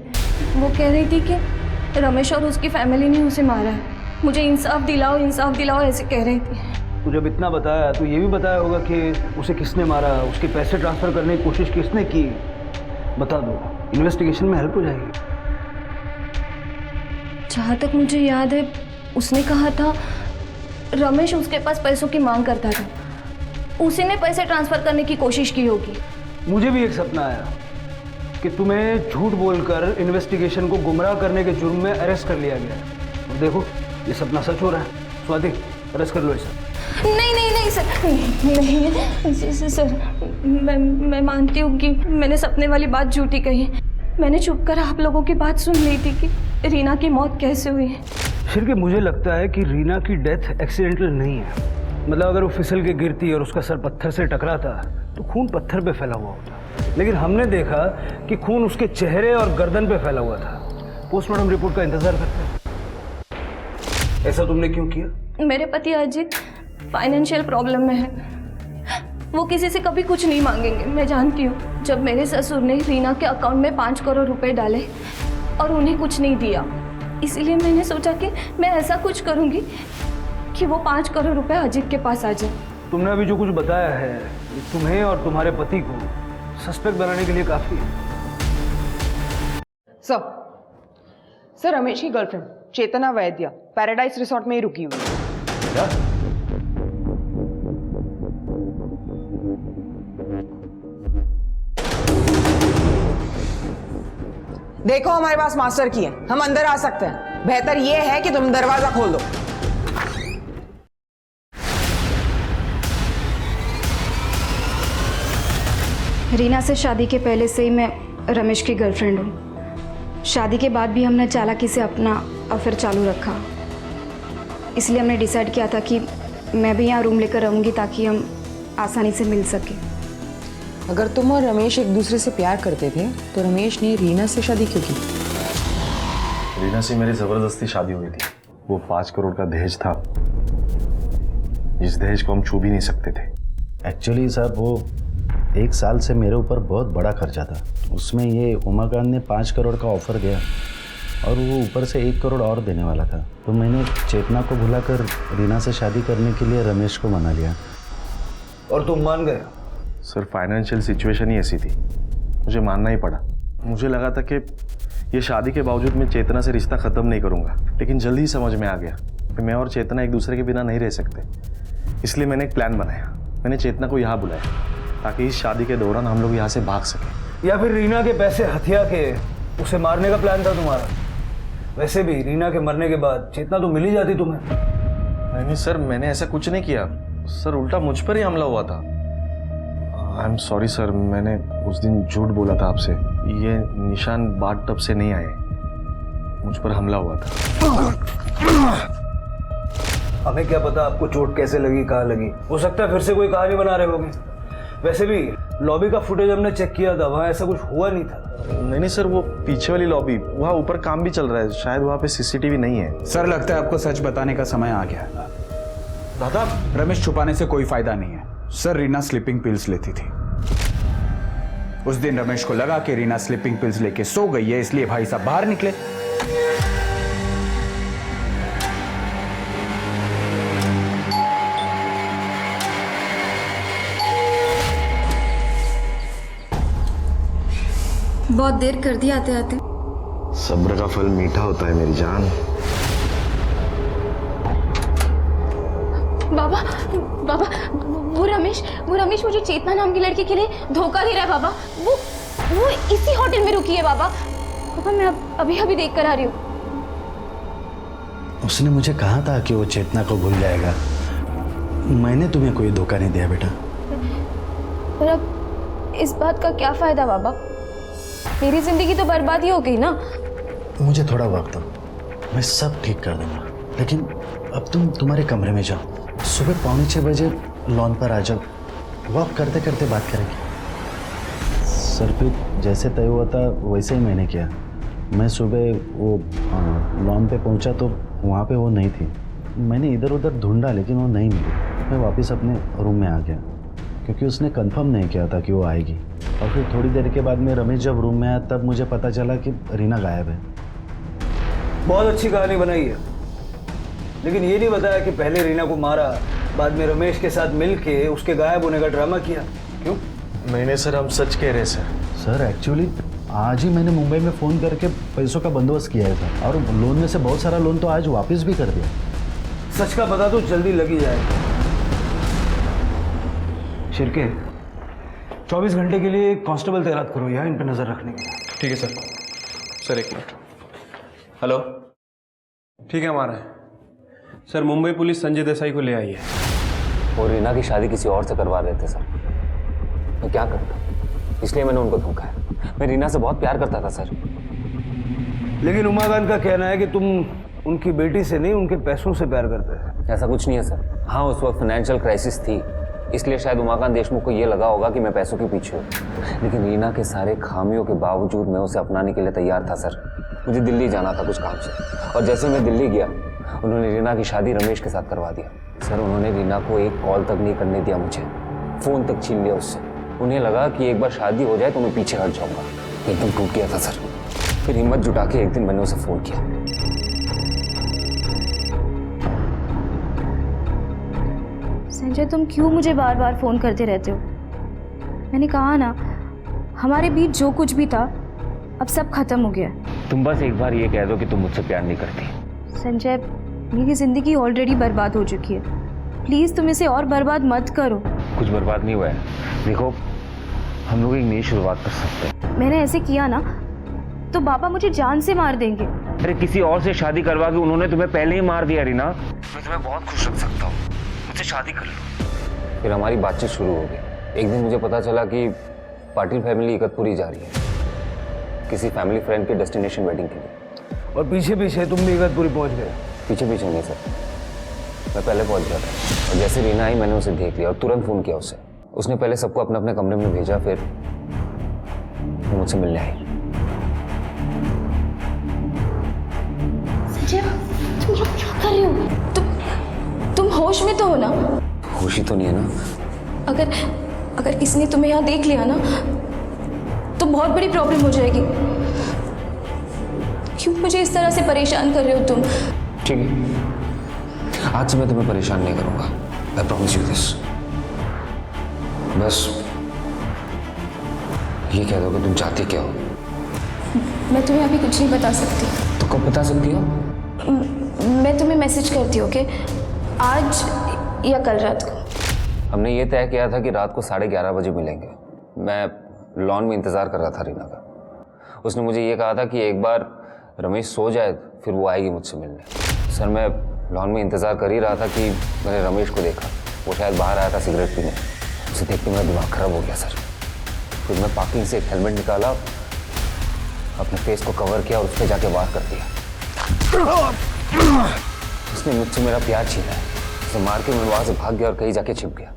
वो कह रही थी कि रमेश और उसकी फैमिली ने उसे मारा है। मुझे इंसाफ दिलाओ ऐसे कह रही थी। तू जब इतना बताया तो ये भी बताया होगा कि उसे किसने मारा, उसके पैसे ट्रांसफ़र करने की कोशिश किसने की। बता दो, इन्वेस्टिगेशन में हेल्प हो जाएगी। जहाँ तक मुझे याद है उसने कहा था रमेश उसके पास पैसों की मांग करता था, उसी ने पैसे ट्रांसफ़र करने की कोशिश की होगी। मुझे भी एक सपना आया कि तुम्हें झूठ बोलकर इन्वेस्टिगेशन को गुमराह करने के जुर्म में अरेस्ट कर लिया गया। और देखो, ये सपना सच हो रहा है। स्वाति, अरेस्ट कर लो इसे। नहीं सर, नहीं सर, मैं मानती हूँ कि मैंने सपने वाली बात झूठी कही। मैंने चुप कर आप लोगों की बात सुन ली थी कि रीना की मौत कैसे हुई है। शिरके, मुझे लगता है कि रीना की डेथ एक्सीडेंटल नहीं है। मतलब अगर वो फिसल के गिरती और उसका सर पत्थर से टकराता तो खून पत्थर पे फैला हुआ होता, लेकिन हमने देखा कि खून उसके चेहरे और गर्दन पे फैला हुआ था। पोस्टमार्टम रिपोर्ट का इंतजार करते हैं। ऐसा तुमने क्यों किया? मेरे पति अजित फाइनेंशियल प्रॉब्लम में है। वो किसी से कभी कुछ नहीं मांगेंगे, मैं जानती हूँ। जब मेरे ससुर ने रीना के अकाउंट में 5 करोड़ रुपए डाले और उन्हें कुछ नहीं दिया, इसलिए मैंने सोचा कि मैं ऐसा कुछ करूँगी कि वो 5 करोड़ रुपए अजित के पास आ जाए। तुमने अभी जो कुछ बताया है ये तुम्हें और तुम्हारे पति को सस्पेक्ट बनाने के लिए काफ़ी है। सर, रमेश की गर्लफ्रेंड चेतना वैद्य पैराडाइज रिसोर्ट में ही रुकी हुई है। क्या? देखो, हमारे पास मास्टर की है, हम अंदर आ सकते हैं। बेहतर यह है कि तुम दरवाजा खोल दो। रीना से शादी के पहले से ही मैं रमेश की गर्लफ्रेंड हूँ। शादी के बाद भी हमने चालाकी से अपना अफेयर चालू रखा। इसलिए हमने डिसाइड किया था कि मैं भी यहाँ रूम लेकर रहूँगी ताकि हम आसानी से मिल सकें। अगर तुम और रमेश एक दूसरे से प्यार करते थे तो रमेश ने रीना से शादी क्यों की? रीना से मेरी ज़बरदस्ती शादी हुई थी। वो 5 करोड़ का दहेज था, जिस दहेज को हम छू भी नहीं सकते थे। एक्चुअली साहब, वो 1 साल से मेरे ऊपर बहुत बड़ा खर्चा था। उसमें ये उमाकांत ने 5 करोड़ का ऑफर किया और वो ऊपर से 1 करोड़ और देने वाला था। तो मैंने चेतना को भुलाकर रीना से शादी करने के लिए रमेश को मना लिया। और तुम मान गए? सर, फाइनेंशियल सिचुएशन ही ऐसी थी, मुझे मानना ही पड़ा। मुझे लगा था कि ये शादी के बावजूद मैं चेतना से रिश्ता ख़त्म नहीं करूँगा, लेकिन जल्दी ही समझ में आ गया कि मैं और चेतना एक दूसरे के बिना नहीं रह सकते। इसलिए मैंने एक प्लान बनाया। मैंने चेतना को यहाँ बुलाया ताकि इस शादी के दौरान हम लोग यहाँ से भाग सकें। या फिर रीना के पैसे हथिया के उसे मारने का प्लान था तुम्हारा? वैसे भी रीना के मरने के बाद चेतना तो मिल ही जाती तुम्हें। नहीं सर, मैंने ऐसा कुछ नहीं किया सर, उल्टा मुझ पर ही हमला हुआ था। आई एम सॉरी सर, मैंने उस दिन झूठ बोला था आपसे। ये निशान बाथ टब से नहीं आए, मुझ पर हमला हुआ था। हमें क्या पता आपको चोट कैसे लगी, कहाँ लगी। हो सकता है फिर से कोई कहानी बना रहे होगे। वैसे भी लॉबी का फुटेज हमने चेक किया था, वहाँ ऐसा कुछ हुआ नहीं था। नहीं सर, वो पीछे वाली लॉबी, वहाँ ऊपर काम भी चल रहा है, शायद वहाँ पे सीसीटीवी नहीं है। सर, लगता है आपको सच बताने का समय आ गया। दादा, रमेश छुपाने से कोई फायदा नहीं है। सर, रीना स्लीपिंग पिल्स लेती थी। उस दिन रमेश को लगा कि रीना स्लीपिंग पिल्स लेके सो गई है, इसलिए भाई साहब बाहर निकले। बहुत देर कर दी आते आते। सब्र का फल मीठा होता है मेरी जान। बाबा बाबा, वो रमेश मुझे चेतना नाम की लड़की के लिए धोखा दे रहा है बाबा। वो इसी होटल में रुकी है बाबा। पापा मैं अभी अभी देख कर आ रही हूँ। उसने मुझे कहा था कि वो चेतना को भूल जाएगा। मैंने तुम्हें कोई धोखा नहीं दिया बेटा। पर अब इस बात का क्या फायदा बाबा? मेरी जिंदगी तो बर्बाद ही हो गई ना। मुझे थोड़ा वक्त दो, मैं सब ठीक कर दूंगा। लेकिन अब तुम तुम्हारे कमरे में जाओ, सुबह 5:45 बजे लॉन पर आ जाओ, वॉक करते करते बात करेंगे। सर फिर जैसे तय हुआ था वैसे ही मैंने किया। मैं सुबह वो लॉन पे पहुंचा तो वहाँ पे वो नहीं थी। मैंने इधर उधर ढूंढा लेकिन वो नहीं मिली। मैं वापस अपने रूम में आ गया क्योंकि उसने कंफर्म नहीं किया था कि वो आएगी। और फिर थोड़ी देर के बाद में रमेश जब रूम में आया तब मुझे पता चला कि रीना गायब है। बहुत अच्छी कहानी बनाई है, लेकिन ये नहीं बताया कि पहले रीना को मारा, बाद में रमेश के साथ मिलके उसके गायब होने का ड्रामा किया। क्यों? नहीं सर, हम सच कह रहे हैं सर एक्चुअली आज ही मैंने मुंबई में फ़ोन करके पैसों का बंदोबस्त किया था और लोन में से बहुत सारा लोन तो आज वापस भी कर दिया। सच का पता तो जल्दी लग ही जाएगा। शिरके 24 घंटे के लिए कांस्टेबल तैनात करो यहाँ इन पर नजर रखने के लिए। ठीक है सर। सर एक मिनट। हेलो, ठीक है हमारा है सर। मुंबई पुलिस संजय देसाई को ले आई है। वो रीना की शादी किसी और से करवा रहे थे सर। मैं क्या करता, इसलिए मैंने उनको धोखा है। मैं रीना से बहुत प्यार करता था सर। लेकिन उमाकांत का कहना है कि तुम उनकी बेटी से नहीं उनके पैसों से प्यार करते हैं। ऐसा कुछ नहीं है सर। हाँ, उस वक्त फाइनेंशियल क्राइसिस थी, इसलिए शायद उमाकांत देशमुख को ये लगा होगा कि मैं पैसों के पीछे हूँ। लेकिन रीना के सारे खामियों के बावजूद मैं उसे अपनाने के लिए तैयार था सर। मुझे दिल्ली जाना था कुछ काम से, और जैसे मैं दिल्ली गया उन्होंने रीना की शादी रमेश के साथ करवा दिया। सर उन्होंने रीना को एक कॉल तक नहीं करने दिया मुझे, फ़ोन तक छीन लिया उससे। उन्हें लगा कि एक बार शादी हो जाए तो मैं पीछे हट जाऊंगा। एकदम टूट गया था सर। फिर हिम्मत जुटा के एक दिन मैंने उसे फ़ोन किया। संजय तुम क्यों मुझे बार बार फ़ोन करते रहते हो? मैंने कहा ना, हमारे बीच जो कुछ भी था अब सब खत्म हो गया। तुम बस एक बार ये कह दो कि तुम मुझसे प्यार नहीं करती। संजय मेरी ज़िंदगी ऑलरेडी बर्बाद हो चुकी है, प्लीज़ तुम इसे और बर्बाद मत करो। कुछ बर्बाद नहीं हुआ है। देखो, हम लोग एक नई शुरुआत कर सकते हैं। मैंने ऐसे किया ना तो बाबा मुझे जान से मार देंगे। अरे किसी और से शादी करवा के उन्होंने तुम्हें पहले ही मार दिया रीना। मैं तुम्हें बहुत खुश रख सकता हूँ, मुझसे शादी कर लो। फिर हमारी बातचीत शुरू हो गई। एक दिन मुझे पता चला कि पाटिल फैमिली इकतपुरी जा रही है किसी फैमिली फ्रेंड के डेस्टिनेशन वेडिंग के लिए। और पीछे पीछे तुम भी इगतपुरी पहुंच गए? पीछे पीछे नहीं सर, मैं पहले पहुंच गया था। और जैसे रीना आई मैंने उसे देख लिया और तुरंत फ़ोन किया उसे। उसने पहले सबको अपने अपने कमरे में भेजा, फिर वो मुझसे मिलने आई। संजय तुम लोग क्या कर रहे हो? तुम होश में तो हो ना? होश ही तो नहीं है ना। अगर किसी ने तुम्हें यहाँ देख लिया ना तो बहुत बड़ी प्रॉब्लम हो जाएगी। क्यों मुझे इस तरह से परेशान कर रहे हो तुम? ठीक है, आज से मैं तुम्हें परेशान नहीं करूंगा। I promise you this. बस ये कह दो कि तुम चाहती क्या हो। मैं तुम्हें अभी कुछ नहीं बता सकती। तो कब बता सकती हो? मैं तुम्हें मैसेज करती हूँ, ओके? आज या कल रात को। हमने ये तय किया था कि रात को 11:30 बजे मिलेंगे। मैं लॉन में इंतज़ार कर रहा था रीना का। उसने मुझे ये कहा था कि एक बार रमेश सो जाए फिर वो आएगी मुझसे मिलने। सर मैं लॉन में इंतज़ार कर ही रहा था कि मैंने रमेश को देखा। वो शायद बाहर आया था सिगरेट पीने। उसे देख के मेरा दिमाग ख़राब हो गया सर। फिर मैं पार्किंग से एक हेलमेट निकाला, अपने फेस को कवर किया और उस पर जाके वार कर दिया। उसने मुझसे मेरा प्यार छीना है। उसे मार के मैं वहाँ से भाग गया और कहीं जाके छिप गया।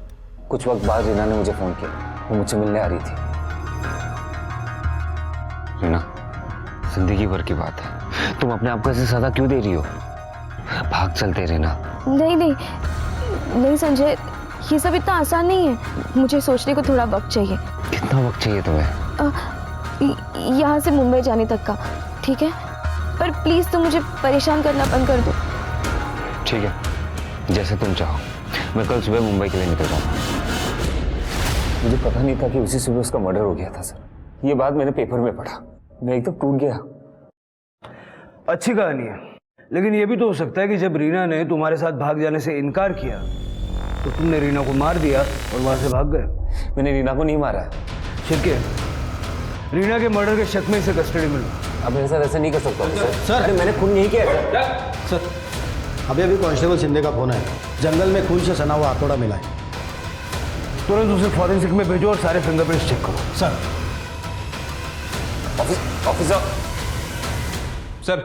कुछ वक्त बाद रीना ने मुझे फ़ोन किया, वो मुझसे मिलने आ रही थी। रीना, जिंदगी भर की बात है, तुम अपने आप को ऐसे सजा क्यों दे रही हो? भाग चलते रीना। नहीं संजय, ये सब इतना आसान नहीं है। मुझे सोचने को थोड़ा वक्त चाहिए। कितना वक्त चाहिए तुम्हें? यहाँ से मुंबई जाने तक का, ठीक है? पर प्लीज़ तुम मुझे परेशान करना बंद कर दो। ठीक है, जैसे तुम चाहो। मैं कल सुबह मुंबई के लिए निकल जाऊँगा। मुझे पता नहीं था कि उसी सुबह उसका मर्डर हो गया था सर। ये बात मैंने पेपर में पढ़ा, मैं एकदम टूट गया। अच्छी कहानी है, लेकिन ये भी तो हो सकता है कि जब रीना ने तुम्हारे साथ भाग जाने से इनकार किया तो तुमने रीना को मार दिया और वहां से भाग गए। मैंने रीना को नहीं मारा है। ठीक है, रीना के मर्डर के शक में इसे कस्टडी में लो। अब मेरे साथ ऐसे नहीं कर सकता सर। अरे मैंने खून नहीं किया सर अभी कांस्टेबल शिंदे का फोन है, जंगल में खून से सना हुआ हथौड़ा मिला है। तुरंत उसे फॉरेंसिक में भेजो और सारे फिंगरप्रिंट्स चेक करो। सर। ऑफिसर सर,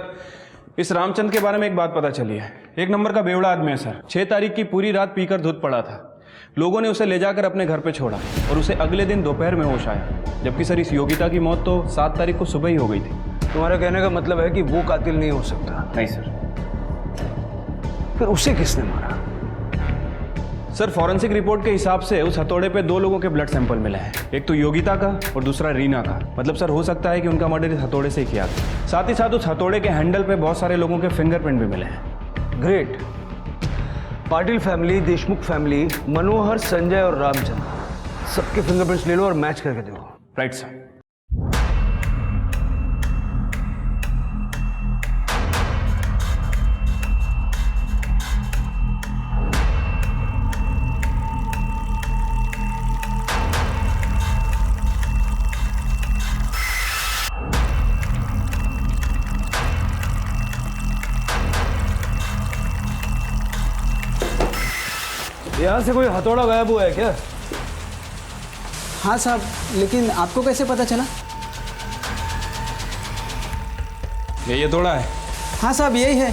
इस रामचंद के बारे में एक बात पता चली है। एक नंबर का बेवड़ा आदमी है सर। 6 तारीख की पूरी रात पीकर धुत पड़ा था। लोगों ने उसे ले जाकर अपने घर पे छोड़ा और उसे अगले दिन दोपहर में होश आया, जबकि सर इस योगिता की मौत तो 7 तारीख को सुबह ही हो गई थी। तुम्हारा कहने का मतलब है कि वो कातिल नहीं हो सकता? नहीं सर। फिर उसे किसने मारा? सर, फॉरेंसिक रिपोर्ट के हिसाब से उस हथौड़े पे 2 लोगों के ब्लड सैंपल मिले हैं, एक तो योगिता का और दूसरा रीना का। मतलब सर हो सकता है कि उनका मर्डर इस हथौड़े से ही किया था। साथ ही साथ उस हथौड़े के हैंडल पे बहुत सारे लोगों के फिंगरप्रिंट भी मिले हैं। Great. Patil family, Deshmukh family, Manohar, Sanjay और रामचंद्र, सबके फिंगरप्रिंट्स ले लो और मैच करके देखो। Right sir. यहाँ से कोई हथौड़ा गायब हुआ है क्या? हाँ साहब, लेकिन आपको कैसे पता चला? ये हथौड़ा है? हाँ साहब, यही है।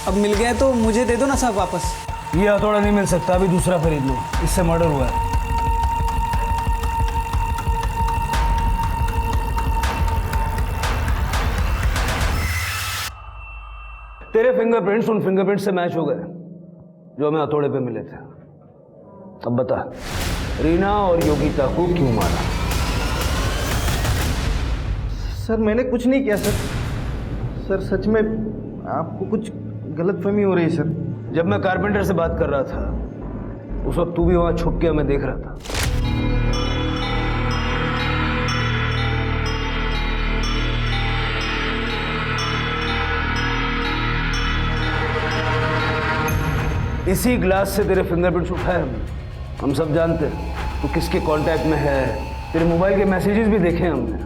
अब मिल गया तो मुझे दे दो ना साहब वापस। ये हथौड़ा नहीं मिल सकता, अभी दूसरा खरीद लो, इससे मर्डर हुआ है। तेरे फिंगरप्रिंट्स उन फिंगरप्रिंट से मैच हो गए जो हमें हथौड़े पे मिले थे। अब बता, रीना और योगिता को क्यों मारा? सर मैंने कुछ नहीं किया सर। सर सच में आपको कुछ गलतफहमी हो रही है सर। जब मैं कारपेंटर से बात कर रहा था उस वक्त तू भी वहां छुप के हमें देख रहा था। इसी ग्लास से तेरे फिंगरप्रिंट्स उठाए हम सब जानते हैं तू किसके कांटेक्ट में है। तेरे मोबाइल के मैसेजेस भी देखे हमने।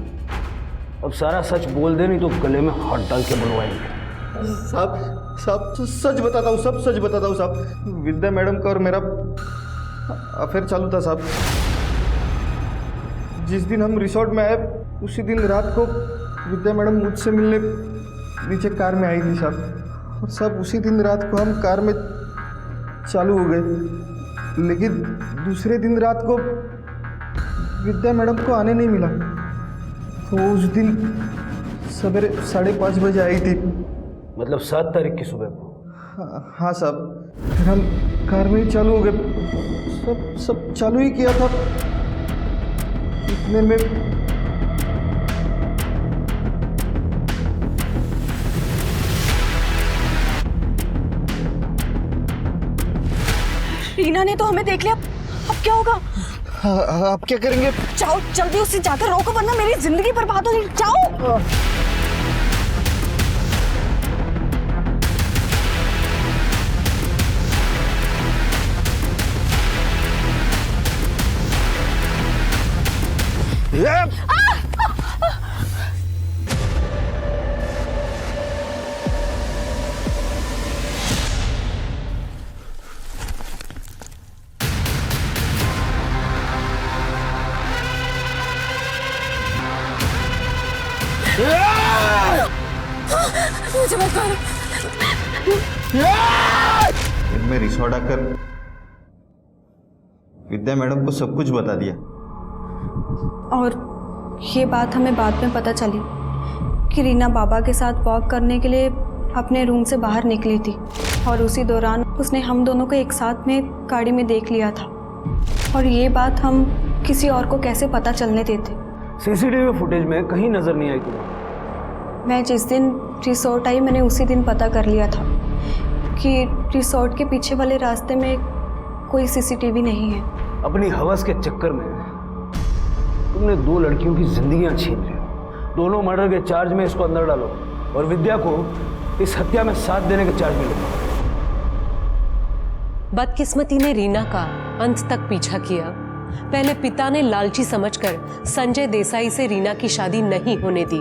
अब सारा सच बोल दे, नहीं तो गले में हाथ डाल के बुलवाएंगे। साहब सच बताता हूँ, सब सच बताता हूँ साहब। विद्या मैडम का और मेरा अफेयर चालू था साहब। जिस दिन हम रिसोर्ट में आए उसी दिन रात को विद्या मैडम मुझसे मिलने नीचे कार में आई थी साहब। और साहब उसी दिन रात को हम कार में चालू हो गए, लेकिन दूसरे दिन रात को विद्या मैडम को आने नहीं मिला। तो उस दिन सवेरे 5:30 बजे आई थी। मतलब 7 तारीख की सुबह को? हाँ साहब। फिर हम कार में ही चालू हो गए, सब चालू ही किया था। इतने में रीना ने तो हमें देख लिया, अब क्या होगा? आप क्या करेंगे? जाओ जल्दी उससे जाकर रोको, वरना मेरी जिंदगी बर्बाद हो गई। जाओ। मुझे मत मारो। फिर मैं रिसोर्ट आकर विद्या मैडम को सब कुछ बता दिया। और ये बात हमें बाद में पता चली कि रीना बाबा के साथ वॉक करने के लिए अपने रूम से बाहर निकली थी और उसी दौरान उसने हम दोनों को एक साथ में गाड़ी में देख लिया था। और ये बात हम किसी और को कैसे पता चलने देते? सीसीटीवी फुटेज में कहीं नजर नहीं आई तुम्हें? मैं जिस दिन रिसोर्ट आई मैंने उसी दिन पता कर लिया था कि रिसोर्ट के पीछे वाले रास्ते में कोई सीसीटीवी नहीं है। अपनी हवस के चक्कर में तुमने 2 लड़कियों की जिंदगियां छीन ली। दोनों मर्डर के चार्ज में इसको अंदर डालो और विद्या को इस हत्या में साथ देने के चार्ज मिलेंगे। बदकिस्मती ने रीना का अंत तक पीछा किया। पहले पिता ने लालची समझकर संजय देसाई से रीना की शादी नहीं होने दी,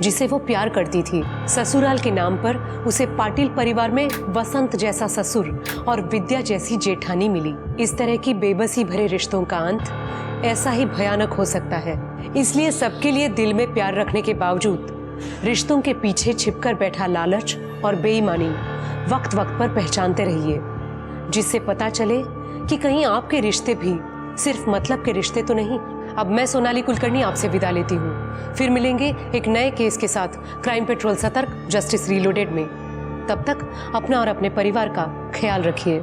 जिसे वो प्यार करती थी। ससुराल के नाम पर उसे पाटिल परिवार में वसंत जैसा ससुर और विद्या जैसी जेठानी मिली। इस तरह की बेबसी भरे रिश्तों का अंत ऐसा ही भयानक हो सकता है। इसलिए सबके लिए दिल में प्यार रखने के बावजूद रिश्तों के पीछे छिपकर बैठा लालच और बेईमानी वक्त वक्त पर पहचानते रहिए, जिससे पता चले कि कहीं आपके रिश्ते भी सिर्फ मतलब के रिश्ते तो नहीं। अब मैं सोनाली कुलकर्णी आपसे विदा लेती हूँ। फिर मिलेंगे एक नए केस के साथ क्राइम पेट्रोल सतर्क जस्टिस रीलोडेड में। तब तक अपना और अपने परिवार का ख्याल रखिए।